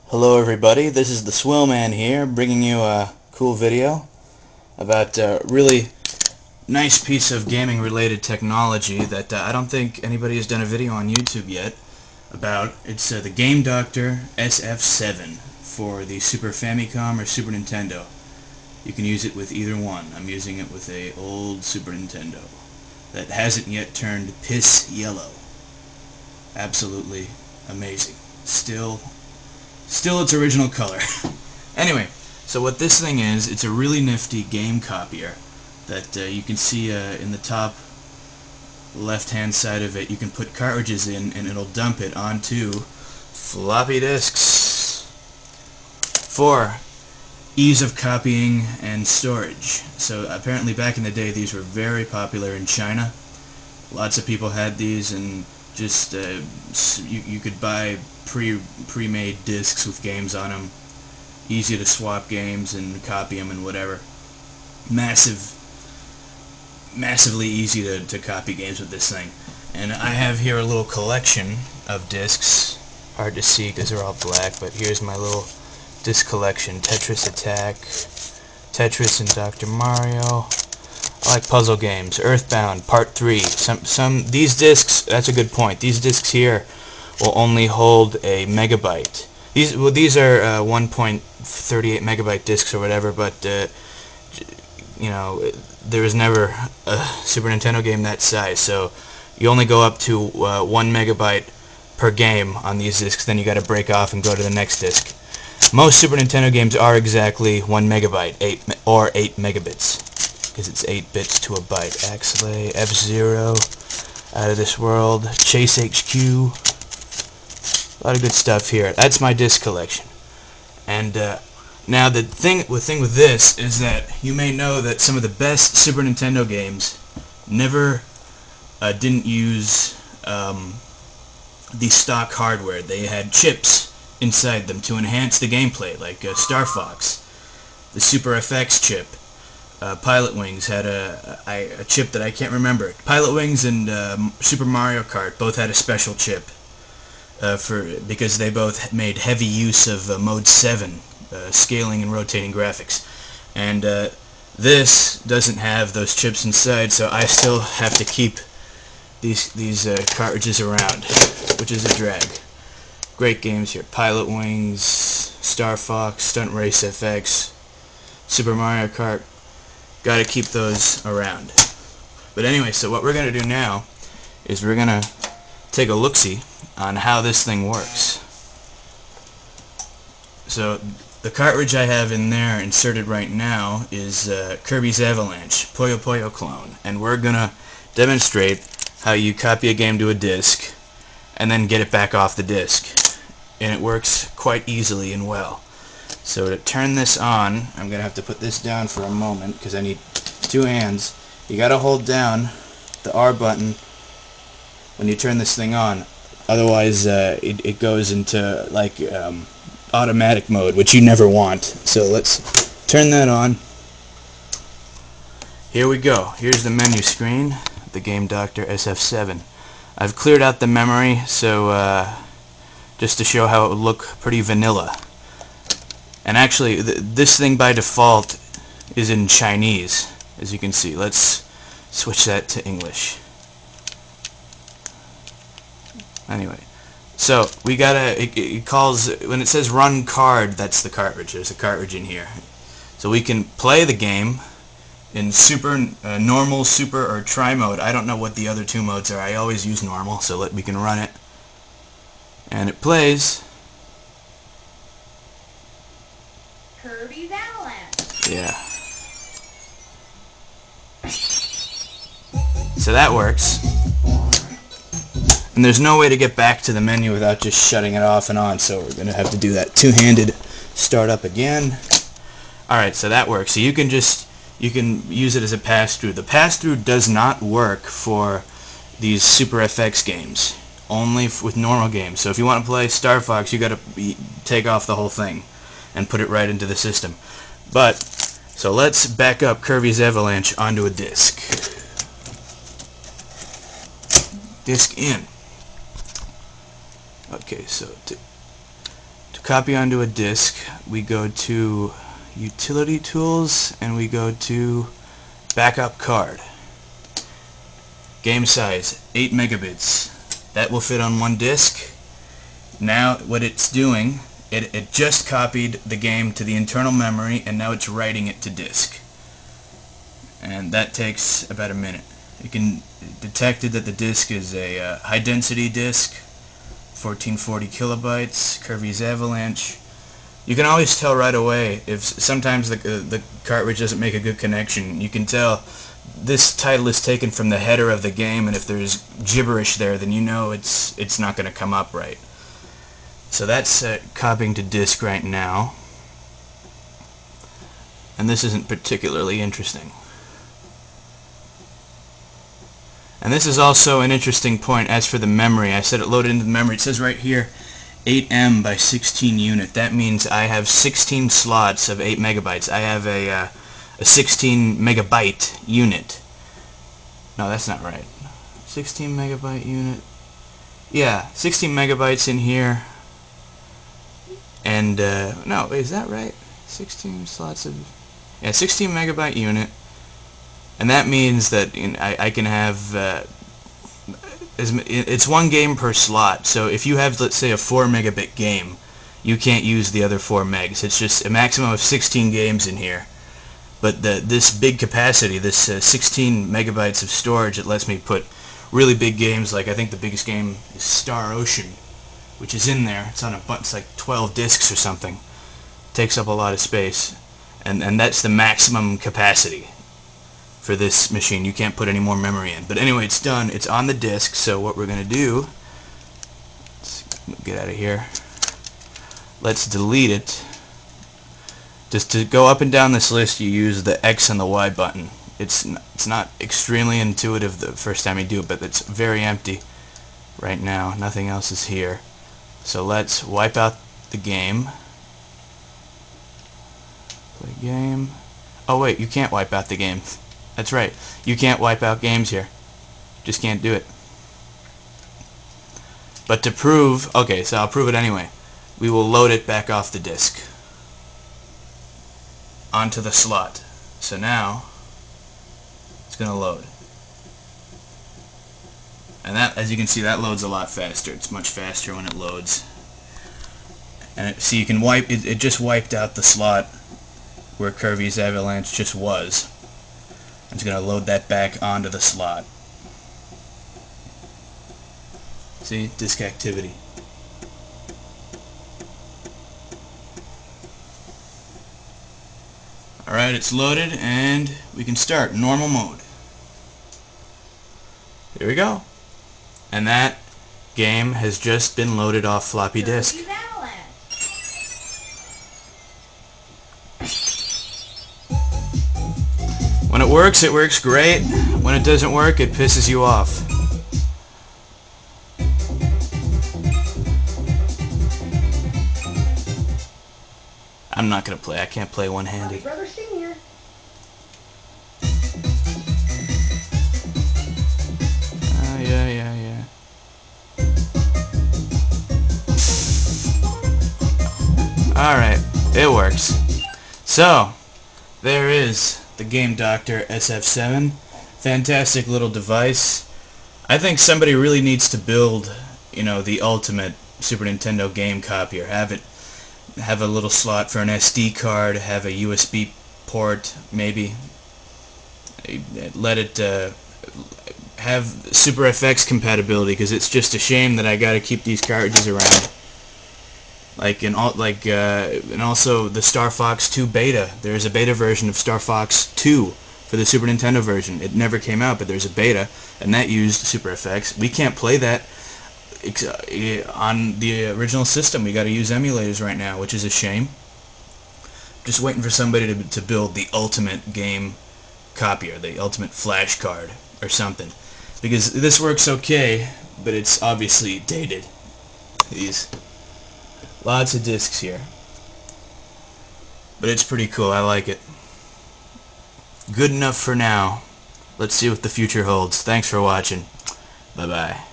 Hello everybody, this is the Swillman here, bringing you a cool video about a really nice piece of gaming related technology that I don't think anybody has done a video on YouTube yet about. It's the Game Doctor SF7 for the Super Famicom or Super Nintendo. You can use it with either one. I'm using it with a old Super Nintendo that hasn't yet turned piss yellow. Absolutely amazing. Still its original color. Anyway, so what this thing is, it's a really nifty game copier that you can see in the top left hand side of it. You can put cartridges in and it'll dump it onto floppy disks for ease of copying and storage. So apparently back in the day these were very popular in China. Lots of people had these, and just you could buy pre-made discs with games on them. Easy to swap games and copy them and whatever. Massively easy to copy games with this thing. And I have here a little collection of discs. Hard to see because they're all black, but here's my little disc collection. Tetris Attack, Tetris and Dr. Mario. I like puzzle games. Earthbound Part 3. These discs, that's a good point. These discs here will only hold a megabyte. These are 1.38 megabyte discs or whatever, but you know, there was never a Super Nintendo game that size, so you only go up to 1 megabyte per game on these discs. Then you got to break off and go to the next disc. Most Super Nintendo games are exactly 1 megabyte, 8 megabits. Because it's 8 bits to a byte. Axelay, F-Zero, Out of This World, Chase HQ, a lot of good stuff here. That's my disc collection. And now the thing with this is that you may know that some of the best Super Nintendo games never didn't use the stock hardware. They had chips inside them to enhance the gameplay, like Star Fox, the Super FX chip. Pilotwings had a chip that I can't remember. Pilotwings and Super Mario Kart both had a special chip because they both made heavy use of Mode 7, scaling and rotating graphics. And this doesn't have those chips inside, so I still have to keep these cartridges around, which is a drag. Great games here. Pilotwings, Star Fox, Stunt Race FX, Super Mario Kart. Got to keep those around. But anyway, so what we're going to do now is we're going to take a look-see on how this thing works. So the cartridge I have in there inserted right now is Kirby's Avalanche, Puyo Puyo clone. And we're going to demonstrate how you copy a game to a disc and then get it back off the disc. And it works quite easily and well. So to turn this on, I'm going to have to put this down for a moment because I need two hands. You got to hold down the R button when you turn this thing on. Otherwise, it goes into like automatic mode, which you never want. So let's turn that on. Here we go. Here's the menu screen, the Game Doctor SF7. I've cleared out the memory, so just to show how it would look pretty vanilla. And actually, this thing by default is in Chinese, as you can see. Let's switch that to English. Anyway, so we gotta, it calls, when it says run card, that's the cartridge. There's a cartridge in here. So we can play the game in super, normal, super, or tri mode. I don't know what the other two modes are. I always use normal, so we can run it. And it plays. Kirby's Avalanche. Yeah. So that works. And there's no way to get back to the menu without just shutting it off and on, so we're going to have to do that two-handed start up again. Alright, so that works. So you can use it as a pass-through. The pass-through does not work for these Super FX games, only with normal games. So if you want to play Star Fox, you got to take off the whole thing and put it right into the system. But, so let's back up Kirby's Avalanche onto a disc. Disc in. Okay, so to To copy onto a disk, we go to Utility Tools and we go to Backup Card. Game size 8 megabits. That will fit on one disk. Now what it's doing, it just copied the game to the internal memory and now it's writing it to disk. And that takes about a minute. It detected that the disk is a high density disk, 1440 kilobytes, Kirby's Avalanche. You can always tell right away if sometimes the cartridge doesn't make a good connection. You can tell this title is taken from the header of the game, and if there's gibberish there, then you know it's not going to come up right. So that's copying to disk right now, and this isn't particularly interesting. And this is also an interesting point. As for the memory, I said it loaded into the memory. It says right here 8M by 16 unit. That means I have 16 slots of 8 megabytes. I have a 16 megabyte unit. No, that's not right. 16 megabyte unit. Yeah, 16 megabytes in here. And no, is that right? 16 slots of 16 megabyte unit. And that means that I can have it's one game per slot. So if you have, let's say, a 4 megabit game, you can't use the other 4 megs. It's just a maximum of 16 games in here. But this big capacity, this 16 megabytes of storage, it lets me put really big games. Like I think the biggest game is Star Ocean, which is in there. It's on it's like 12 discs or something. It takes up a lot of space, and that's the maximum capacity for this machine. You can't put any more memory in. But anyway, it's done. It's on the disk. So what we're going to do, let's get out of here. Let's delete it. Just to go up and down this list, you use the X and the Y button. It's not extremely intuitive the first time you do it, but it's very empty right now. Nothing else is here. So let's wipe out the game. Play game. Oh wait, you can't wipe out the game. That's right. You can't wipe out games here. Just can't do it. But to prove, okay, so I'll prove it anyway. We will load it back off the disk onto the slot. So now it's going to load. And that, as you can see, that loads a lot faster. It's much faster when it loads. And see, you can wipe it. It just wiped out the slot where Kirby's Avalanche just was. It's going to load that back onto the slot. See? Disk activity. Alright, it's loaded and we can start normal mode. Here we go. And that game has just been loaded off floppy disk. When it works great. When it doesn't work, it pisses you off. I'm not gonna play. I can't play one-handed. Brother Senior. Yeah. Alright, it works. So, there is the Game Doctor SF7. Fantastic little device. I think somebody really needs to build, the ultimate Super Nintendo game copier. Have a little slot for an SD card, have a USB port, maybe. Let it have Super FX compatibility, because it's just a shame that I gotta keep these cartridges around. And also the Star Fox 2 beta. There's a beta version of Star Fox 2 for the Super Nintendo version. It never came out, but there's a beta, and that used Super FX. We can't play that on the original system. We got to use emulators right now, which is a shame. Just waiting for somebody to build the ultimate game copier, the ultimate flash card or something, because this works okay, but it's obviously dated. These lots of discs here, but it's pretty cool. I like it. Good enough for now. Let's see what the future holds. Thanks for watching. Bye bye.